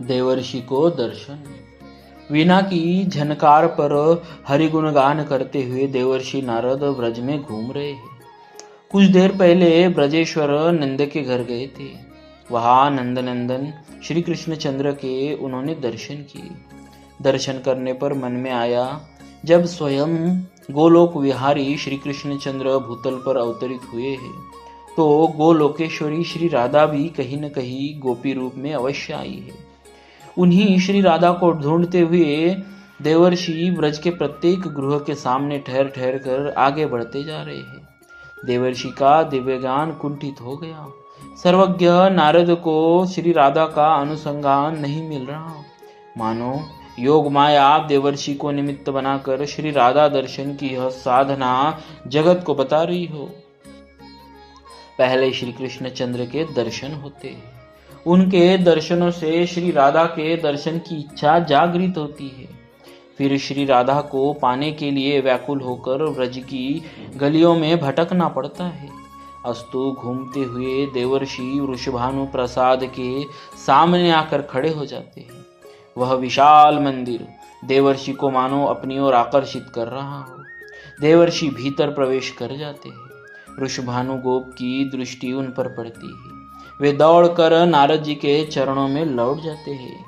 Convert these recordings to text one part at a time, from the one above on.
देवर्षि को दर्शन। वीणा की झनकार पर हरि गुणगान करते हुए देवर्षि नारद ब्रज में घूम रहे हैं। कुछ देर पहले ब्रजेश्वर नंद के घर गए थे। वहां नंदनंदन श्री कृष्णचंद्र के उन्होंने दर्शन किए। दर्शन करने पर मन में आया, जब स्वयं गोलोक विहारी श्री कृष्णचंद्र भूतल पर अवतरित हुए हैं तो गोलोकेश्वरी श्री राधा भी कहीं न कहीं गोपी रूप में अवश्य आई है। उन्हीं श्री राधा को ढूंढते हुए देवर्षि ब्रज के प्रत्येक गृह के सामने ठहर ठहर कर आगे बढ़ते जा रहे हैं। देवर्षि का दिव्य ज्ञान कुंठित हो गया। सर्वज्ञ नारद को श्री राधा का अनुसंधान नहीं मिल रहा। मानो योग माया देवर्षि को निमित्त बनाकर श्री राधा दर्शन की यह साधना जगत को बता रही हो। पहले श्री कृष्णचंद्र के दर्शन होते, उनके दर्शनों से श्री राधा के दर्शन की इच्छा जागृत होती है। फिर श्री राधा को पाने के लिए व्याकुल होकर व्रज की गलियों में भटकना पड़ता है। अस्तु घूमते हुए देवर्षि वृषभानु प्रसाद के सामने आकर खड़े हो जाते हैं। वह विशाल मंदिर देवर्षि को मानो अपनी ओर आकर्षित कर रहा हो। देवर्षि भीतर प्रवेश कर जाते हैं। वृषभानु गोप की दृष्टि उन पर पड़ती है। वे दौड़कर नारद जी के चरणों में लौट जाते हैं।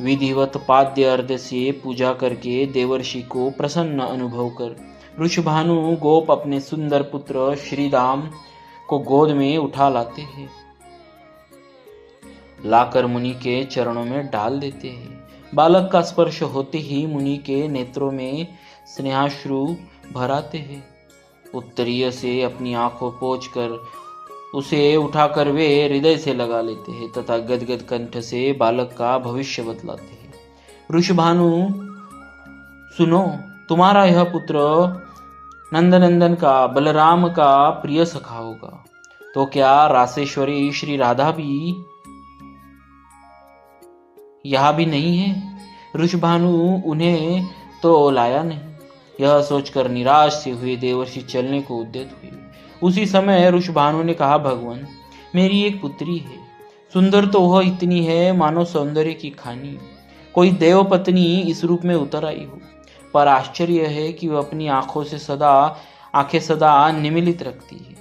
विधिवत पाद्य अर्घ्य से पूजा करके देवर्षि को प्रसन्न अनुभव कर वृषभानु गोप अपने सुंदर पुत्र श्रीराम को गोद में उठा लाते हैं। लाकर मुनि के चरणों में डाल देते हैं। बालक का स्पर्श होते ही मुनि के नेत्रों में स्नेहाश्रु भराते हैं। उत्तरीय से अपनी आंखों पोंछ कर उसे उठाकर वे हृदय से लगा लेते हैं तथा गदगद कंठ से बालक का भविष्य बतलाते हैं। वृषभानु, सुनो, तुम्हारा यह पुत्र नंदनंदन का, बलराम का प्रिय सखा होगा, तो क्या रासेश्वरी श्री राधा भी यहाँ भी नहीं है? वृषभानु उन्हें तो लाया नहीं। यह सोचकर निराश से हुए देवर्षि चलने को उद्यत हुए। उसी समय वृषभानु ने कहा, भगवान, मेरी एक पुत्री है। सुंदर तो वह इतनी है मानो सौंदर्य की खानी। कोई देव पत्नी इस रूप में उतर आई हो। पर आश्चर्य है कि वह अपनी आंखें सदा निमीलित रखती है।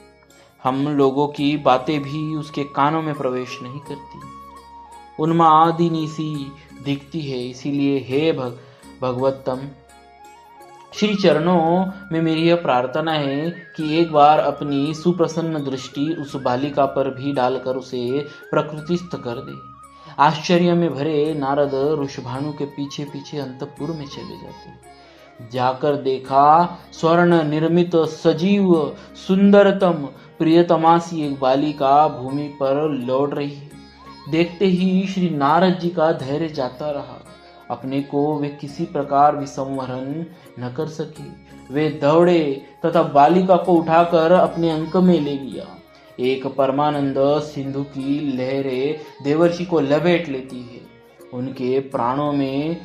हम लोगों की बातें भी उसके कानों में प्रवेश नहीं करती। उन्मादिनी सी दिखती है। इसीलिए हे भगवत्तम, श्री चरणों में मेरी यह प्रार्थना है कि एक बार अपनी सुप्रसन्न दृष्टि उस बालिका पर भी डालकर उसे प्रकृतिस्थ कर दे। आश्चर्य में भरे नारद वृषभानु के पीछे पीछे अंतपुर में चले जाते। जाकर देखा, स्वर्ण निर्मित सजीव सुंदरतम प्रियतमासी एक बालिका भूमि पर लौट रही है। देखते ही श्री नारद जी का धैर्य जाता रहा। अपने को वे किसी प्रकार भी संवरण न कर सके। वे दौड़े तथा बालिका को उठाकर अपने अंक में ले लिया। एक परमानंद सिंधु की लहरें देवर्षि को लपेट लेती है। उनके प्राणों में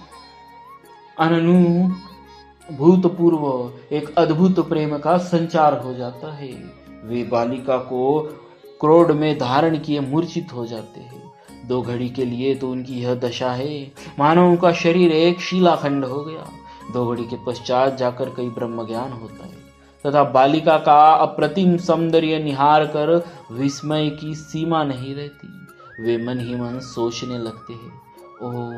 अनुभूतपूर्व एक अद्भुत प्रेम का संचार हो जाता है। वे बालिका को क्रोध में धारण किए मूर्छित हो जाते हैं। 2 घड़ी के लिए तो उनकी यह दशा है मानो उनका शरीर एक शिलाखंड हो गया। 2 घड़ी के पश्चात जाकर कई ब्रह्म ज्ञान होता है तथा बालिका का अप्रतिम सौंदर्य निहार कर विस्मय की सीमा नहीं रहती। वे मन ही मन सोचने लगते हैं, ओह,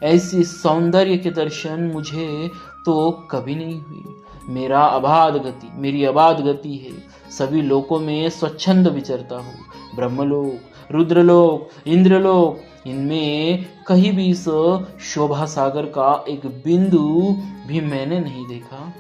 ऐसी सौंदर्य के दर्शन मुझे तो कभी नहीं हुई। मेरी अबाध गति है। सभी लोकों में स्वच्छंद विचरता हूँ। ब्रह्मलोक, रुद्रलोक, इंद्रलोक, इनमें कहीं भी इस शोभा सागर का एक बिंदु भी मैंने नहीं देखा।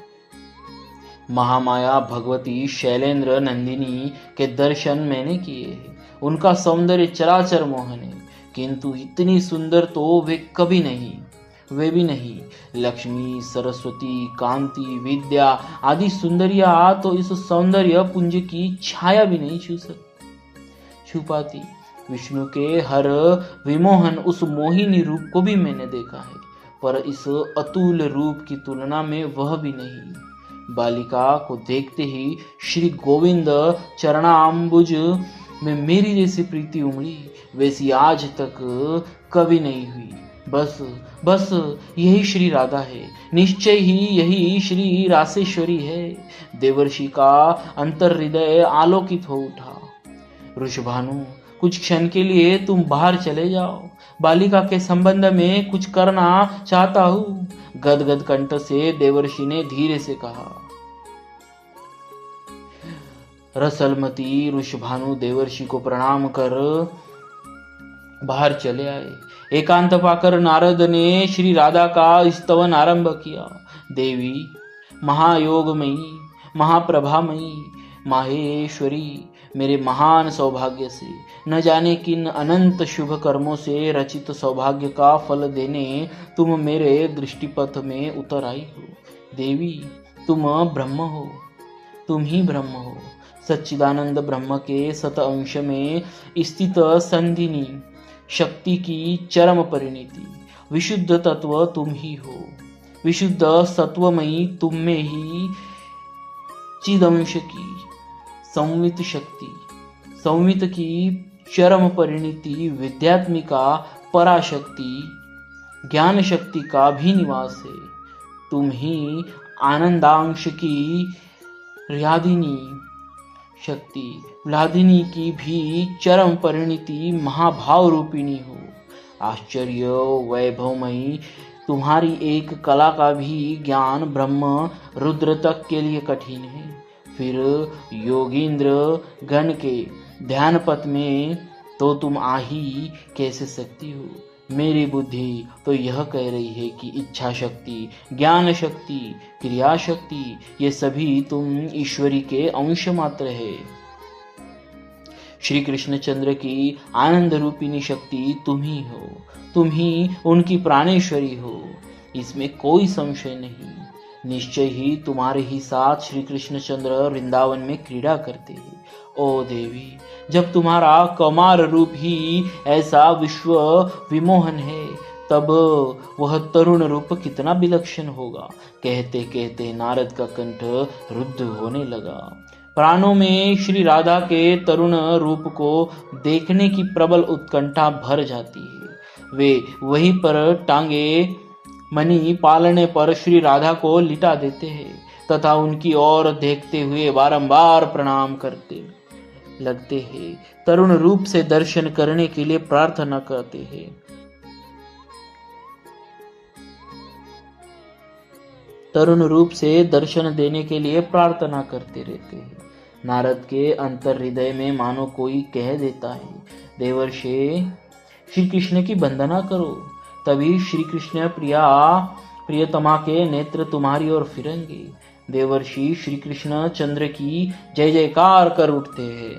महामाया भगवती शैलेंद्र नंदिनी के दर्शन मैंने किए हैं। उनका सौंदर्य चराचर मोहन है, किंतु इतनी सुंदर तो वे भी नहीं। लक्ष्मी, सरस्वती, कांति, विद्या आदि सुंदरिया तो इस सौंदर्य पुंज की छाया भी नहीं छू पाती। विष्णु के हर विमोहन उस मोहिनी रूप को भी मैंने देखा है, पर इस अतुल रूप की तुलना में वह भी नहीं। बालिका को देखते ही श्री गोविंद चरणाम्बुज में मेरी जैसी प्रीति उमड़ी वैसी आज तक कभी नहीं हुई। बस बस यही श्री राधा है, निश्चय ही यही श्री रासेश्वरी है। देवर्षि का अंतर हृदय आलोकित हो उठा। वृषभानु, कुछ क्षण के लिए तुम बाहर चले जाओ, बालिका के संबंध में कुछ करना चाहता हूं। गदगद कंठ से देवर्षि ने धीरे से कहा। रसलमती वृषभानु देवर्षि को प्रणाम कर बाहर चले आए। एकांत पाकर नारद ने श्री राधा का स्तवन आरंभ किया। देवी, महायोगमयी, महाप्रभामयी, माहेश्वरी, मेरे महान सौभाग्य से, न जाने किन अनंत शुभ कर्मों से रचित सौभाग्य का फल देने तुम मेरे दृष्टिपथ में उतर आई हो। देवी, तुम ब्रह्म हो, तुम ही ब्रह्म हो, सच्चिदानंद ब्रह्म के सत अंश में स्थित संधिनी शक्ति की चरम परिणति। विशुद्ध तत्व तुम ही हो, विशुद्ध सत्वमयी तुम में ही चिदंश की संवित शक्ति, संवित की चरम परिणति, विद्यात्मिका पराशक्ति, ज्ञान शक्ति का भी निवास है। तुम ही आनंदांश की ह्लादिनी शक्ति, ह्लादिनी की भी चरम परिणति, महाभाव रूपिणी हो। आश्चर्य वैभवमयी तुम्हारी एक कला का भी ज्ञान ब्रह्म रुद्र तक के लिए कठिन है। फिर योगींद्र गण के ध्यान पथ में तो तुम आ ही कैसे सकती हो। मेरी बुद्धि तो यह कह रही है कि इच्छा शक्ति, ज्ञान शक्ति, क्रिया शक्ति, ये सभी तुम ईश्वरी के अंश मात्र है। श्री कृष्णचंद्र की आनंद रूपिणी शक्ति तुम ही हो, तुम ही उनकी प्राणेश्वरी हो, इसमें कोई संशय नहीं। निश्चय ही तुम्हारे ही साथ श्री कृष्णचंद्र वृंदावन में क्रीड़ा करते हैं। ओ देवी, जब तुम्हारा कौमार रूप ही ऐसा विश्व विमोहन है, तब वह तरुण रूप कितना विलक्षण होगा। कहते कहते नारद का कंठ रुद्ध होने लगा। प्राणों में श्री राधा के तरुण रूप को देखने की प्रबल उत्कंठा भर जाती है। वे वहीं पर टांगे मणि पालने पर श्री राधा को लिटा देते हैं तथा उनकी ओर देखते हुए बारंबार प्रणाम करते लगते हैं। तरुण रूप से दर्शन करने के लिए प्रार्थना करते हैं। तरुण रूप से दर्शन देने के लिए प्रार्थना करते रहते हैं। नारद के अंतर हृदय में मानो कोई कह देता है, देवर्षि, श्री कृष्ण की वंदना करो, तभी श्री कृष्ण प्रियतमा के नेत्र तुम्हारी ओर फिरेंगे। देवर्षि श्री कृष्ण चंद्र की जय जयकार कर उठते हैं।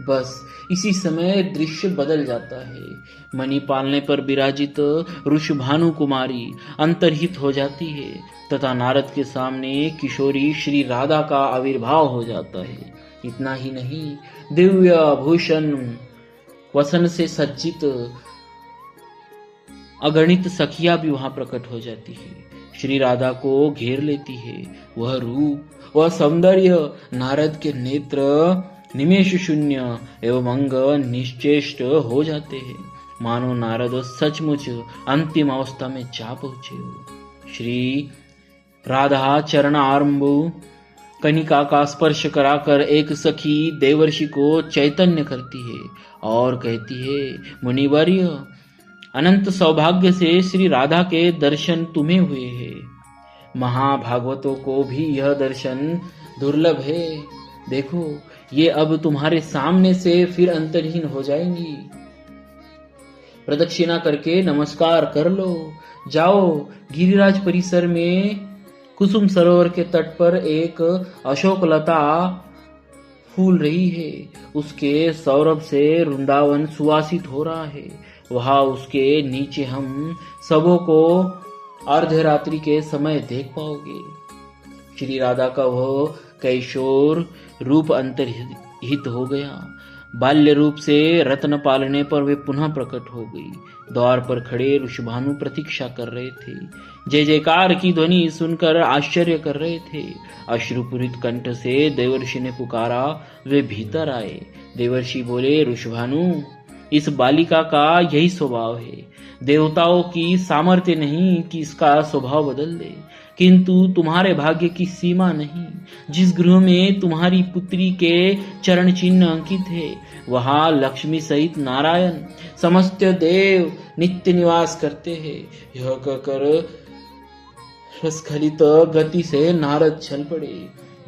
बस इसी समय दृश्य बदल जाता है। मणि पालने पर विराजित वृषभानु कुमारी अंतर्हित हो जाती है तथा नारद के सामने किशोरी श्री राधा का आविर्भाव हो जाता है। इतना ही नहीं, दिव्य भूषण वसन से सज्जित अगणित सखिया भी वहां प्रकट हो जाती है, श्री राधा को घेर लेती है। वह रूप, वह सौंदर्य नारद के नेत्र निमेष शून्य एवं अंग निश्चेष्ट हो जाते हैं, मानो नारद सचमुच अंतिम अवस्था में जा पहुंचे हो। श्री राधा चरणारंभु कनिका का स्पर्श कराकर एक सखी देवर्षि को चैतन्य करती है और कहती है, मुनिवर्य, अनंत सौभाग्य से श्री राधा के दर्शन तुम्हें हुए हैं। महाभागवतों को भी यह दर्शन दुर्लभ है। देखो, ये अब तुम्हारे सामने से फिर अंतरहीन हो जाएंगी। प्रदक्षिणा करके नमस्कार कर लो। जाओ, गिरिराज परिसर में कुसुम सरोवर के तट पर एक अशोक लता फूल रही है, उसके सौरभ से वृंदावन सुवासित हो रहा है। वहां उसके नीचे हम सबों को अर्धरात्रि के समय देख पाओगे। श्री राधा का वह कैशोर रूप अंतर्हित हो गया। बाल्य रूप से रत्न पालने पर वे पुनः प्रकट हो गई। द्वार पर खड़े ऋषभानु प्रतीक्षा कर रहे थे। जय जयकार की ध्वनि सुनकर आश्चर्य कर रहे थे। अश्रुपूरित कंठ से देवर्षि ने पुकारा। वे भीतर आए। देवर्षि बोले, ऋषभानु, इस बालिका का यही स्वभाव है। देवताओं की सामर्थ्य नहीं कि इसका स्वभाव बदल दे, किंतु तुम्हारे भाग्य की सीमा नहीं। जिस गृह में तुम्हारी पुत्री के चरण चिन्ह अंकित है, वहां लक्ष्मी सहित नारायण समस्त देव नित्य निवास करते हैं। यह कहकर स्खलित गति से नारद चल पड़े।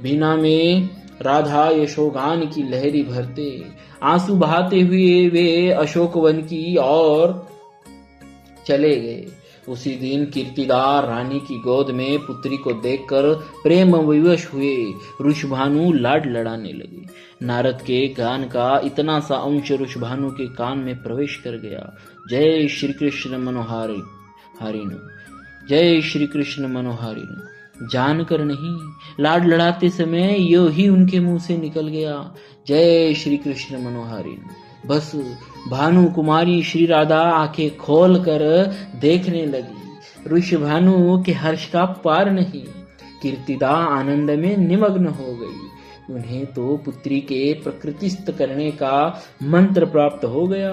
बीना में राधा यशोगान की लहरी भरते आंसू बहाते हुए वे अशोकवन की ओर चले गए। उसी दिन कीर्तिदार रानी की गोद में पुत्री को देखकर प्रेम विवश हुए ऋषभानु लाड लड़ाने लगे। नारद के गान का इतना सा अंश ऋषभानु के कान में प्रवेश कर गया। जय श्री कृष्ण मनोहारी हरिण, जय श्री कृष्ण मनोहारिण। जानकर नहीं, लाड लड़ाते समय यो ही उनके मुंह से निकल गया, जय श्री कृष्ण मनोहारिण। बस भानु कुमारी श्री राधा आंखें खोल कर देखने लगी। ऋषभानु के हर्ष का पार नहीं। कीर्तिदा आनंद में निमग्न हो गई। उन्हें तो पुत्री के प्रकृतिस्थ करने का मंत्र प्राप्त हो गया।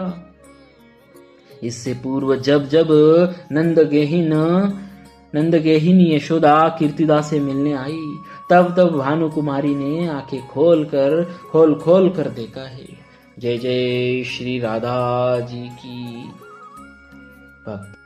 इससे पूर्व जब जब नंदगेहिन यशोदा कीर्तिदा से मिलने आई, तब तब भानु कुमारी ने आंखें खोल कर देखा है। जय जय श्री राधा जी की भक्त।